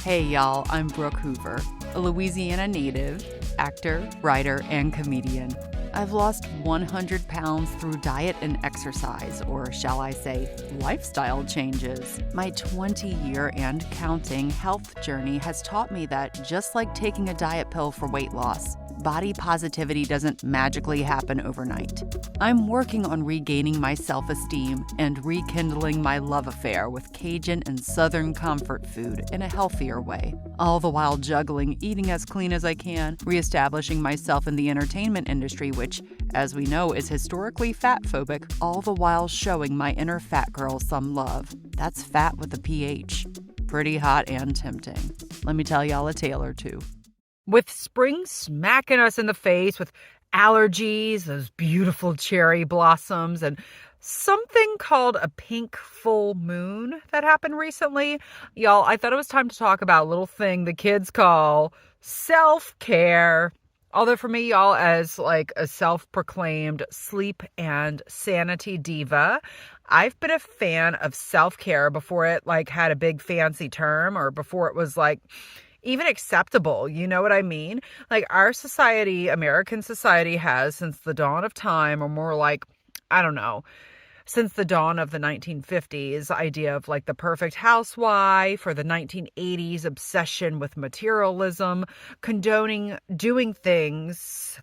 Hey y'all, I'm Brooke Hoover, a Louisiana native, actor, writer, and comedian. I've lost 100 pounds through diet and exercise, or shall I say, lifestyle changes. My 20-year and counting health journey has taught me that just like taking a diet pill for weight loss, body positivity doesn't magically happen overnight. I'm working on regaining my self-esteem and rekindling my love affair with Cajun and Southern comfort food in a healthier way, all the while juggling eating as clean as I can, reestablishing myself in the entertainment industry, which, as we know, is historically fat-phobic, all the while showing my inner fat girl some love. That's fat with a PH. Pretty hot and tempting. Let me tell y'all a tale or two. With spring smacking us in the face with allergies, those beautiful cherry blossoms, and something called a pink full moon that happened recently, y'all, I thought it was time to talk about a little thing the kids call self-care. Although for me, y'all, as like a self-proclaimed sleep and sanity diva, I've been a fan of self-care before it like had a big fancy term, or before it was like even acceptable. You know what I mean? Like our society, American society, has since the dawn of time, or more like, I don't know, since the dawn of the 1950s, idea of like the perfect housewife, or the 1980s obsession with materialism, condoning doing things,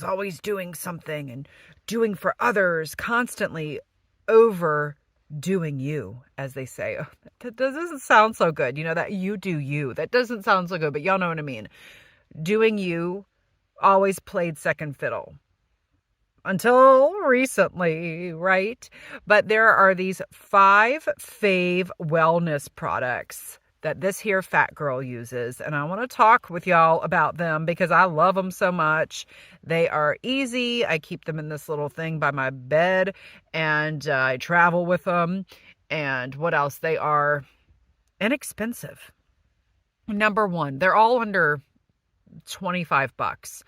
always doing something and doing for others, constantly over doing you, as they say. That doesn't sound so good. You know, that you do you. That doesn't sound so good, but y'all know what I mean. Doing you always played second fiddle. Until recently, right? But there are these 5 Fave wellness products that this here fat girl uses. And I want to talk with y'all about them because I love them so much. They are easy. I keep them in this little thing by my bed, and I travel with them. And what else? They are inexpensive. Number 1, they're all under $25.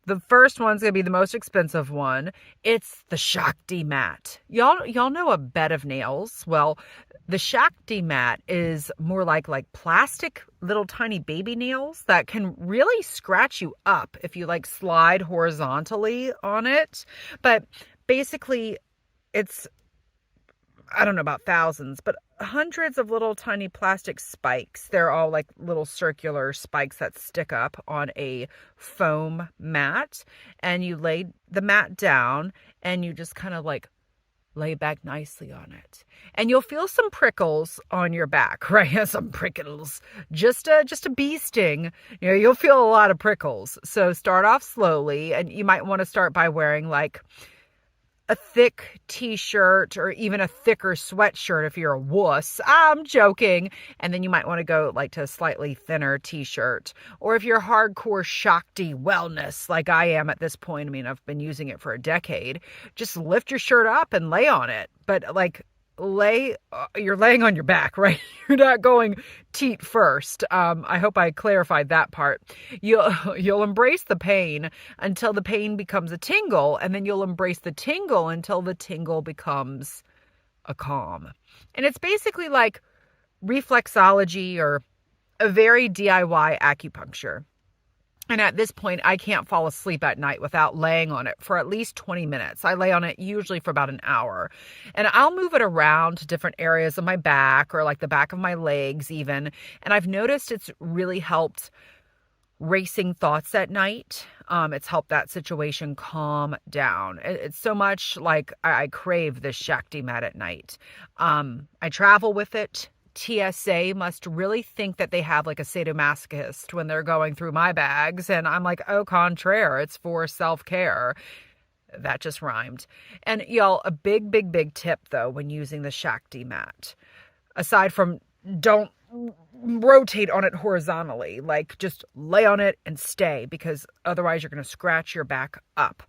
The first one's going to be the most expensive one. It's the Shakti mat. Y'all know a bed of nails? Well, the Shakti mat is more like plastic little tiny baby nails that can really scratch you up if you like slide horizontally on it. But basically, it's, I don't know about thousands, but hundreds of little tiny plastic spikes. They're all like little circular spikes that stick up on a foam mat, and you lay the mat down and you just kind of like lay back nicely on it, and you'll feel some prickles on your back, right? Some prickles, just a bee sting. You know, you'll feel a lot of prickles. So start off slowly, and you might want to start by wearing like a thick t-shirt or even a thicker sweatshirt if you're a wuss. I'm joking. And then you might want to go like to a slightly thinner t-shirt. Or if you're hardcore Shakti wellness like I am at this point, I mean, I've been using it for a decade, just lift your shirt up and lay on it. But like you're laying on your back, right? You're not going teat first. I hope I clarified that part. You'll embrace the pain until the pain becomes a tingle, and then you'll embrace the tingle until the tingle becomes a calm. And it's basically like reflexology, or a very DIY acupuncture. And at this point, I can't fall asleep at night without laying on it for at least 20 minutes. I lay on it usually for about an hour. And I'll move it around to different areas of my back, or like the back of my legs even. And I've noticed it's really helped racing thoughts at night. It's helped that situation calm down. It's so much like I crave this Shakti mat at night. I travel with it. TSA must really think that they have like a sadomasochist when they're going through my bags. And I'm like, au contraire, it's for self-care. That just rhymed. And y'all, a big tip though, when using the Shakti mat, aside from don't rotate on it horizontally, like just lay on it and stay, because otherwise you're going to scratch your back up.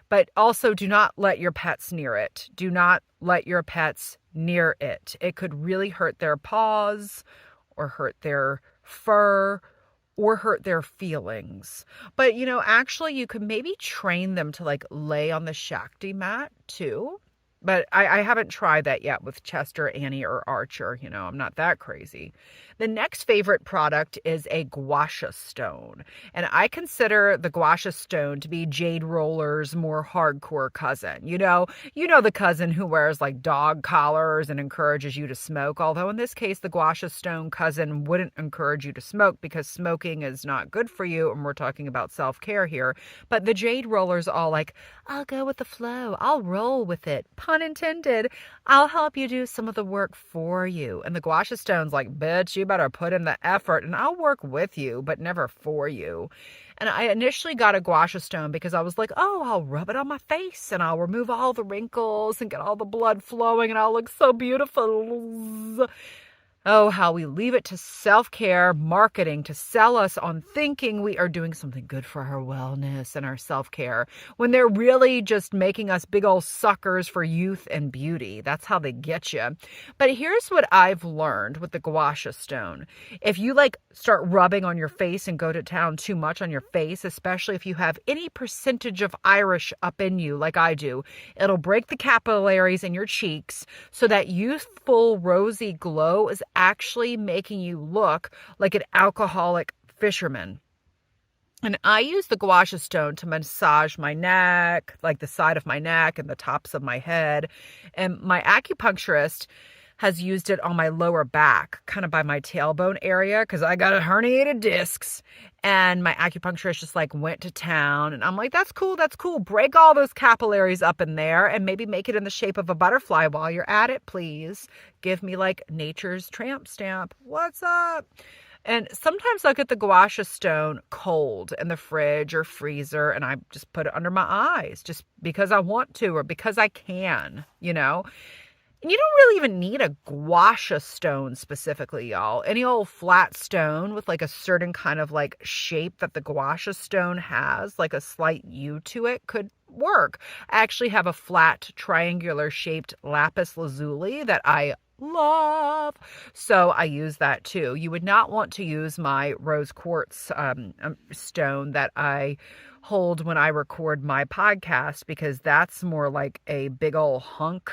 But also do not let your pets near it. Do not let your pets near it. It could really hurt their paws, or hurt their fur, or hurt their feelings. But, you know, actually you could maybe train them to like lay on the Shakti mat too. But I haven't tried that yet with Chester, Annie, or Archer. You know, I'm not that crazy. The next favorite product is a Gua Sha stone. And I consider the Gua Sha stone to be Jade Roller's more hardcore cousin. You know the cousin who wears like dog collars and encourages you to smoke. Although in this case, the Gua Sha stone cousin wouldn't encourage you to smoke because smoking is not good for you. And we're talking about self-care here. But the Jade Roller's all like, I'll go with the flow. I'll roll with it. Pun intended. I'll help you do some of the work for you. And the Gua Sha stone's like, bitch, you better put in the effort and I'll work with you, but never for you. And I initially got a Gua Sha stone because I was like, oh, I'll rub it on my face and I'll remove all the wrinkles and get all the blood flowing and I'll look so beautiful. Oh, how we leave it to self-care marketing to sell us on thinking we are doing something good for our wellness and our self-care when they're really just making us big old suckers for youth and beauty. That's how they get you. But here's what I've learned with the Gua Sha stone. If you start rubbing on your face and go to town too much on your face, especially if you have any percentage of Irish up in you like I do, it'll break the capillaries in your cheeks so that youthful rosy glow is actually making you look like an alcoholic fisherman. And I use the Gua Sha stone to massage my neck, like the side of my neck and the tops of my head. And my acupuncturist has used it on my lower back, kind of by my tailbone area, because I got herniated discs. And my acupuncturist just went to town. And I'm like, that's cool. Break all those capillaries up in there and maybe make it in the shape of a butterfly while you're at it, please. Give me nature's tramp stamp. What's up? And sometimes I'll get the Gua Sha stone cold in the fridge or freezer and I just put it under my eyes just because I want to or because I can, And you don't really even need a Gua Sha stone specifically, y'all. Any old flat stone with a certain kind of shape that the Gua Sha stone has, like a slight U to it, could work. I actually have a flat triangular shaped lapis lazuli that I love. So I use that too. You would not want to use my rose quartz stone that I hold when I record my podcast because that's more like a big old hunk.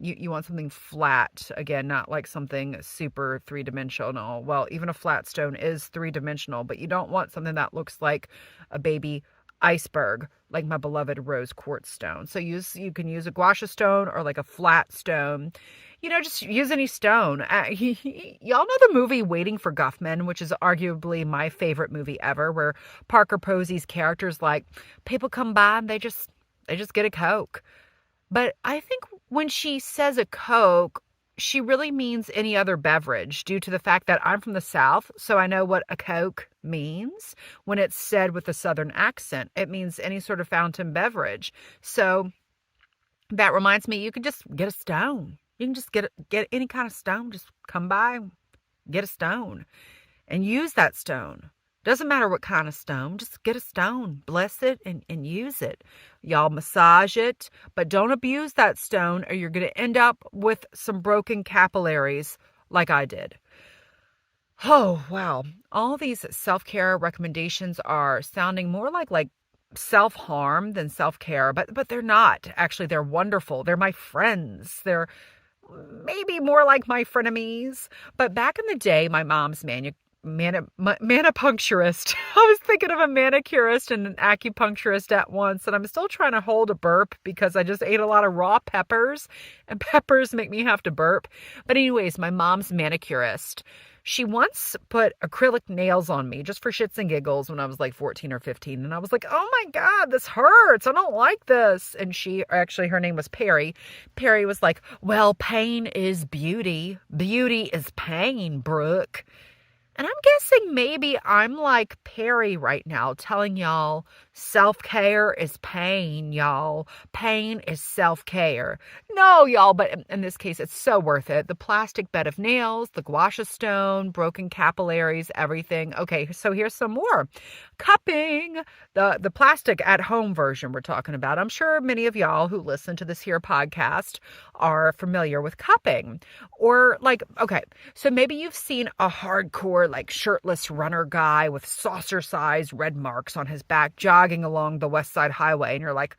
You want something flat, again, not like something super three-dimensional. Well, even a flat stone is three-dimensional, but you don't want something that looks like a baby iceberg, like my beloved rose quartz stone. So you can use a Gua Sha stone or a flat stone. Just use any stone. Y'all know the movie Waiting for Guffman, which is arguably my favorite movie ever, where Parker Posey's character's people come by and they just get a Coke. But I think when she says a Coke, she really means any other beverage due to the fact that I'm from the South, so I know what a Coke means when it's said with a Southern accent. It means any sort of fountain beverage. So that reminds me, you could just get a stone. You can just get any kind of stone. Just come by, get a stone, and use that stone. Doesn't matter what kind of stone. Just get a stone, bless it, and use it. Y'all massage it, but don't abuse that stone or you're going to end up with some broken capillaries like I did. Oh, wow. All these self-care recommendations are sounding more like self-harm than self-care, but they're not. Actually, they're wonderful. They're my friends. They're maybe more like my frenemies. But back in the day, my mom's manipuncturist. I was thinking of a manicurist and an acupuncturist at once, and I'm still trying to hold a burp because I just ate a lot of raw peppers, and peppers make me have to burp. But anyways, my mom's manicurist, she once put acrylic nails on me just for shits and giggles when I was 14 or 15. And I was like, oh my God, this hurts. I don't like this. And her name was Perry. Perry was like, well, pain is beauty. Beauty is pain, Brooke. And I'm guessing maybe I'm like Perry right now, telling y'all self-care is pain, y'all. Pain is self-care. No, y'all, but in this case, it's so worth it. The plastic bed of nails, the Gua Sha stone, broken capillaries, everything. Okay, so here's some more. Cupping, the plastic at-home version we're talking about. I'm sure many of y'all who listen to this here podcast are familiar with cupping. Or okay, so maybe you've seen a hardcore shirtless runner guy with saucer-sized red marks on his back jogging along the West Side Highway. And you're like,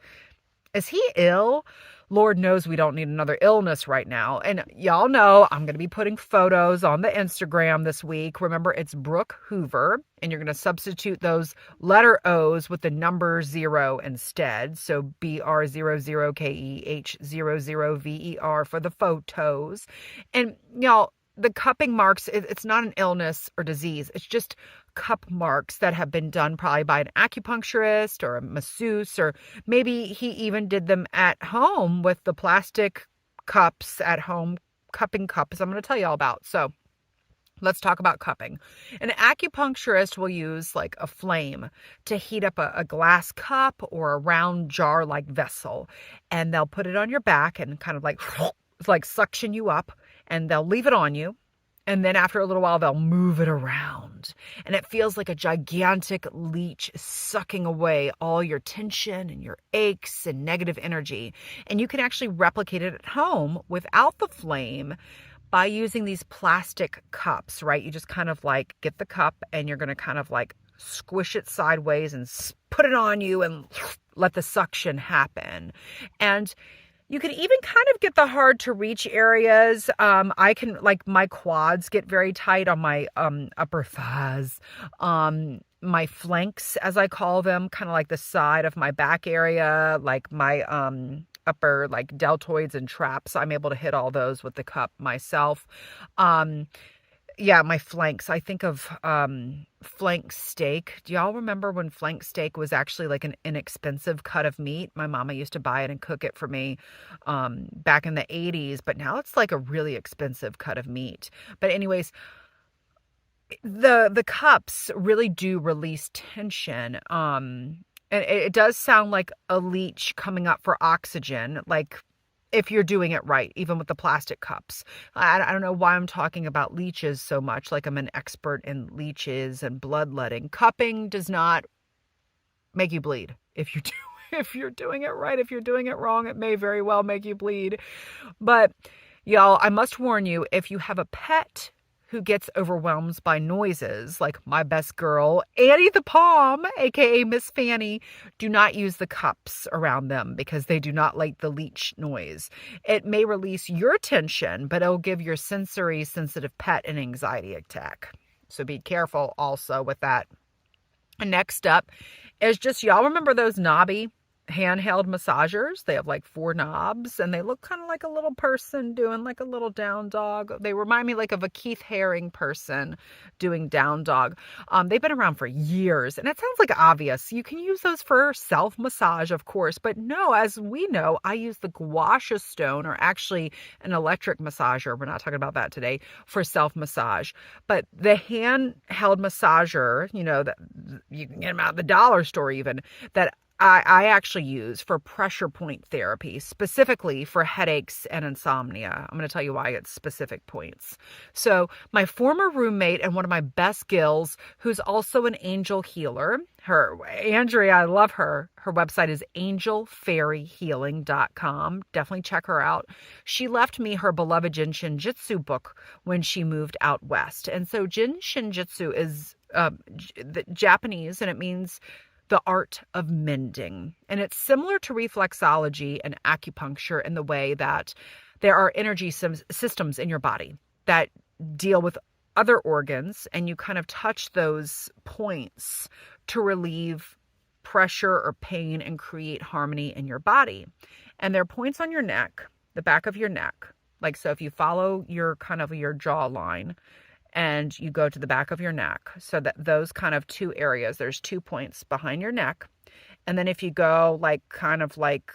is he ill? Lord knows we don't need another illness right now. And y'all know I'm going to be putting photos on the Instagram this week. Remember, it's Brooke Hoover, and you're going to substitute those letter O's with the number 0 instead. So BR00KEH00VER for the photos. And y'all, the cupping marks, it's not an illness or disease. It's just cup marks that have been done probably by an acupuncturist or a masseuse, or maybe he even did them at home with the plastic cups at home, cupping cups I'm going to tell you all about. So let's talk about cupping. An acupuncturist will use like a flame to heat up a glass cup or a round jar-like vessel, and they'll put it on your back and kind of like suction you up, and they'll leave it on you. And then after a little while, they'll move it around. And it feels like a gigantic leech sucking away all your tension and your aches and negative energy. And you can actually replicate it at home without the flame by using these plastic cups, right? You just kind of like get the cup and you're going to kind of like squish it sideways and put it on you and let the suction happen. And you can even kind of get the hard to reach areas. I can, like, my quads get very tight on my upper thighs, my flanks, as I call them, kind of like the side of my back area, like my upper like deltoids and traps. I'm able to hit all those with the cup myself. Yeah, my flanks. I think of flank steak. Do y'all remember when flank steak was actually like an inexpensive cut of meat? My mama used to buy it and cook it for me back in the 80s, but now it's like a really expensive cut of meat. But anyways, the cups really do release tension. And it does sound like a leech coming up for oxygen, like if you're doing it right, even with the plastic cups. I don't know why I'm talking about leeches so much, like I'm an expert in leeches and bloodletting. Cupping does not make you bleed. If you're doing it right, if you're doing it wrong, it may very well make you bleed. But y'all, I must warn you, if you have a pet who gets overwhelmed by noises, like my best girl, Annie the Palm, aka Miss Fanny, do not use the cups around them because they do not like the leech noise. It may release your tension, but it'll give your sensory sensitive pet an anxiety attack. So be careful also with that. And next up is just, y'all remember those knobby handheld massagers? They have like 4 knobs and they look kind of like a little person doing like a little down dog. They remind me like of a Keith Haring person doing down dog. They've been around for years, and it sounds like obvious. You can use those for self-massage, of course, but no, as we know, I use the Gua Sha stone, or actually an electric massager. We're not talking about that today, for self-massage. But the handheld massager, you know, that you can get them out of the dollar store even, that I actually use for pressure point therapy, specifically for headaches and insomnia. I'm going to tell you why it's specific points. So my former roommate and one of my best gills, who's also an angel healer, Andrea, I love her. Her website is angelfairyhealing.com. Definitely check her out. She left me her beloved Jin Shin Jitsu book when she moved out west. And so Jin Shin Jitsu is the Japanese, and it means the art of mending. And it's similar to reflexology and acupuncture in the way that there are energy systems in your body that deal with other organs, and you kind of touch those points to relieve pressure or pain and create harmony in your body. And there are points on your neck, the back of your neck. Like, so if you follow your kind of your jawline, and you go to the back of your neck, so that those kind of 2 areas, there's 2 points behind your neck. And then if you go like kind of like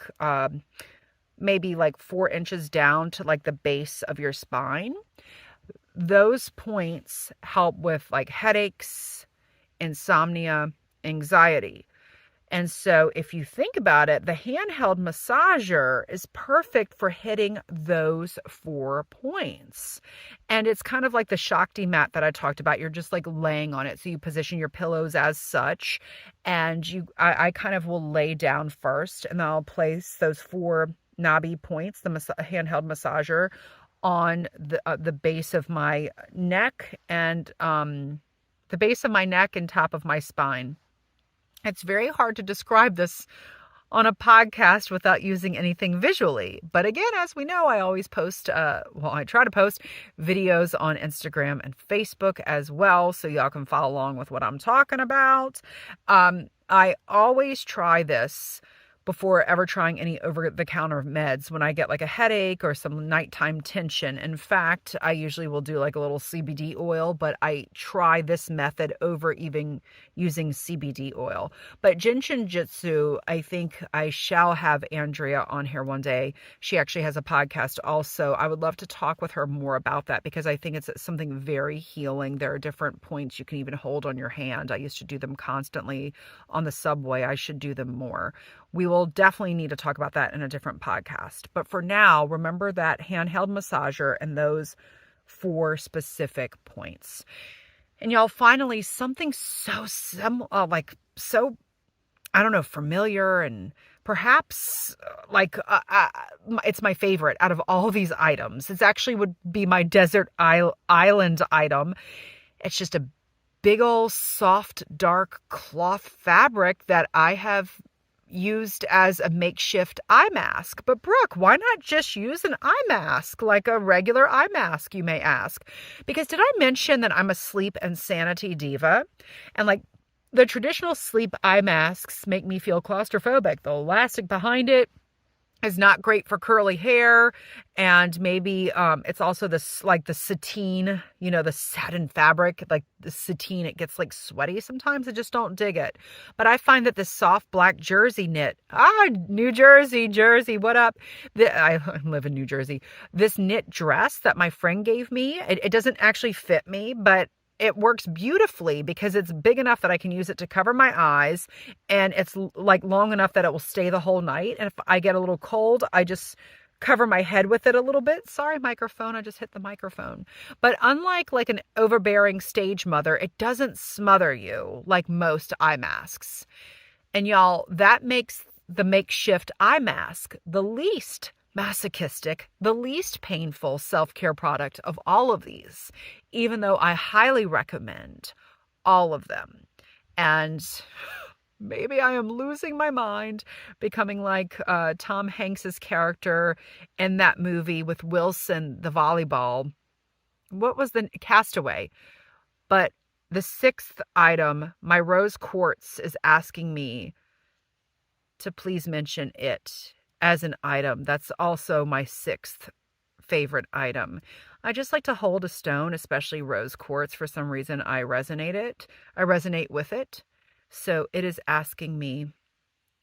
maybe like 4 inches down to like the base of your spine, those points help with like headaches, insomnia, anxiety. And so if you think about it, the handheld massager is perfect for hitting those 4 points. And it's kind of like the Shakti mat that I talked about. You're just like laying on it. So you position your pillows as such. And I kind of will lay down first, and then I'll place those 4 knobby points, the handheld massager, on the base of my neck and the base of my neck and top of my spine. It's very hard to describe this on a podcast without using anything visually. But again, as we know, I always post, I try to post videos on Instagram and Facebook as well, so y'all can follow along with what I'm talking about. I always try this before ever trying any over-the-counter meds when I get like a headache or some nighttime tension. In fact, I usually will do like a little CBD oil, but I try this method over even using CBD oil. But Jinshin Jitsu, I think I shall have Andrea on here one day. She actually has a podcast also. I would love to talk with her more about that because I think it's something very healing. There are different points you can even hold on your hand. I used to do them constantly on the subway. I should do them more. We will definitely need to talk about that in a different podcast. But for now, remember that handheld massager and those 4 specific points. And y'all, finally, something so familiar and perhaps it's my favorite out of all these items. It actually would be my desert island item. It's just a big old soft, dark cloth fabric that I have used as a makeshift eye mask. But Brooke, why not just use an eye mask like a regular eye mask, you may ask? Because did I mention that I'm a sleep and sanity diva? And like the traditional sleep eye masks make me feel claustrophobic. The elastic behind it is not great for curly hair, and maybe it's also the sateen, the satin fabric, like the sateen, it gets like sweaty sometimes. I just don't dig it. But I find that this soft black jersey knit, New Jersey, what up? I live in New Jersey. This knit dress that my friend gave me, it doesn't actually fit me, but it works beautifully because it's big enough that I can use it to cover my eyes, and it's like long enough that it will stay the whole night. And if I get a little cold, I just cover my head with it a little bit. Sorry, microphone. I just hit the microphone. But unlike like an overbearing stage mother, it doesn't smother you like most eye masks. And y'all, that makes the makeshift eye mask the least masochistic, the least painful self-care product of all of these, even though I highly recommend all of them. And maybe I am losing my mind, becoming like Tom Hanks's character in that movie with Wilson, the volleyball. What was the Castaway? But the 6th item, my rose quartz, is asking me to please mention it as an item. That's also my 6th favorite item. I just like to hold a stone, especially rose quartz. For some reason, I resonate with it. So it is asking me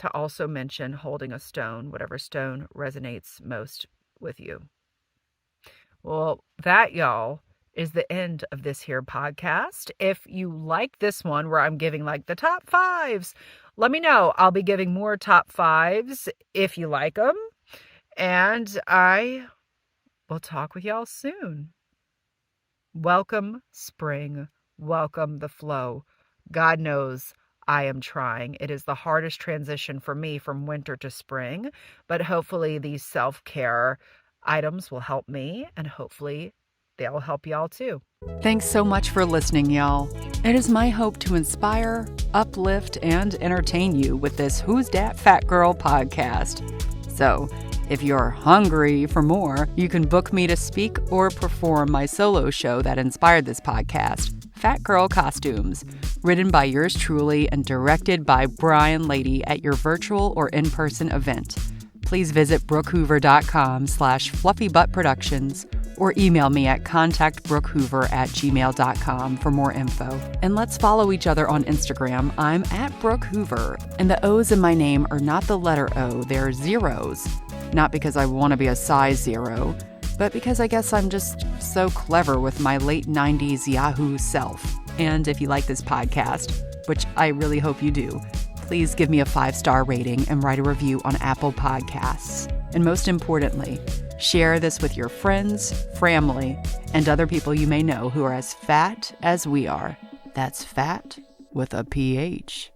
to also mention holding a stone, whatever stone resonates most with you. Well, that, y'all, is the end of this here podcast. If you like this one where I'm giving like the top 5s, let me know. I'll be giving more top 5s if you like them. And I will talk with y'all soon. Welcome spring. Welcome the flow. God knows I am trying. It is the hardest transition for me from winter to spring, but hopefully these self-care items will help me, and hopefully they'll help y'all too. Thanks so much for listening, y'all. It is my hope to inspire, uplift, and entertain you with this Who's Dat Fat Girl podcast. So, if you're hungry for more, you can book me to speak or perform my solo show that inspired this podcast, Fat Girl Costumes, written by yours truly and directed by Brian Lady at your virtual or in-person event. Please visit brookehoover.com/fluffybuttproductions or email me at contactbrookhoover@gmail.com for more info. And let's follow each other on Instagram. I'm at Brooke Hoover, and the O's in my name are not the letter O, they're zeros. Not because I want to be a size 0, but because I guess I'm just so clever with my late 90s Yahoo self. And if you like this podcast, which I really hope you do, please give me a 5-star rating and write a review on Apple Podcasts. And most importantly, share this with your friends, family, and other people you may know who are as fat as we are. That's fat with a PH.